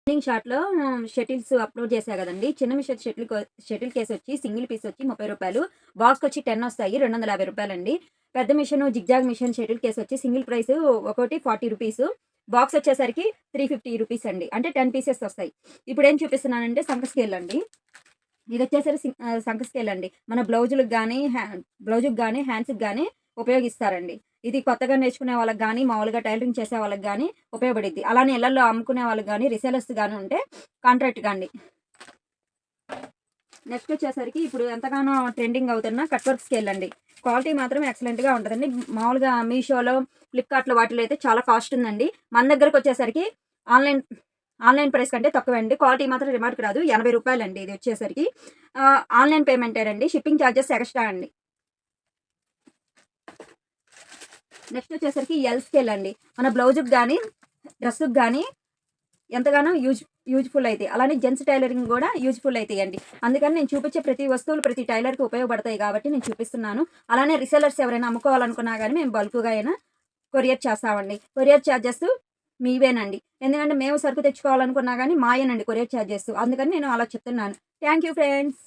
Morning షాట్‌లో shuttles upload చేశా గదండీ! చిన్న మిషన్ షటిల్ కేస్ వచ్చి సింగిల్ పీస్ వచ్చి రూ. 30 బాక్స్‌కొచ్చి 10 వస్తాయి. రూ. 250 పెద్ద machine zigzag machine shuttle case వచ్చి సింగిల్ ప్రైస్ ఒక్కోటి రూ. 40 బాక్స్ వచ్చేసరికి రూ. 350 అండి. అంటే 10 పీసెస్ వస్తాయి. ఇప్పుడేం చూపిస్తున్నానంటే సంక స్కేల్ అండి. ఇదొచ్చేసరికి సంక స్కేల్ అండి. మన బ్లౌజులకు గానీ, బ్లౌజుకి గానీ, హ్యాండ్స్‌కి గానీ ఉపయోగిస్తారండి. ఇది కొత్తగా నేర్చుకునే వాళ్ళకి గానీ, మామూలుగా టైలరింగ్ చేసే వాళ్ళకి గానీ ఉపయోగపడిద్ది. అలానే ఇళ్లల్లో అమ్ముకునే వాళ్ళకి గానీ, రీసేలర్స్ గానీ ఉంటే కాంట్రాక్ట్‌గా అండి. నెక్స్ట్ వచ్చేసరికి ఇప్పుడు ఎంతగానో ట్రెండింగ్ అవుతున్న కట్ వర్క్ స్కేల్ అండి. క్వాలిటీ మాత్రం ఎక్సలెంట్‌గా ఉంటదండి. మామూలుగా మీషోలో, ఫ్లిప్‌కార్ట్‌లో వాటిలో అయితే చాలా కాస్ట్ ఉందండి. మన దగ్గరకొచ్చేసరికి ఆన్‌లైన్ ఆన్‌లైన్ ప్రైస్ కంటే తక్కువే అండి. క్వాలిటీ మాత్రం రిమార్క్ రాదు. రూ. 80 అండి ఇది వచ్చేసరికి. ఆన్‌లైన్ పేమెంటేనండి. షిప్పింగ్ చార్జెస్ ఎక్స్‌ట్రా అండి. నెక్స్ట్ వచ్చేసరికి ఎల్ స్కేల్ అండి. మన బ్లౌజుకి గానీ, డ్రెస్సుకి గానీ ఎంతగానో యూజ్‌ఫుల్ అయితాయి. అలానే జెంట్స్ టైలరింగ్ గూడా యూజ్‌ఫుల్ అయితాయండి. అందుకని నేను చూపించే ప్రతి వస్తువులు ప్రతి టైలర్‌కి ఉపయోగపడతాయి గాబట్టి నేను చూపిస్తున్నాను. అలానే రీసెల్లర్స్ ఎవరైనా అమ్ముకోవాలనుకున్నా గానీ మేము బల్క్‌గా అయినా కొరియర్ చేస్తామండి. కొరియర్ చార్జెస్ మీవేనండి. ఎందుకంటే మేము సరుకు తెచ్చుకోవాలనుకున్నా గానీ మాయేనండి కొరియర్ చార్జెస్. అందుకని నేను అలా చెప్తున్నాను. Thank you friends.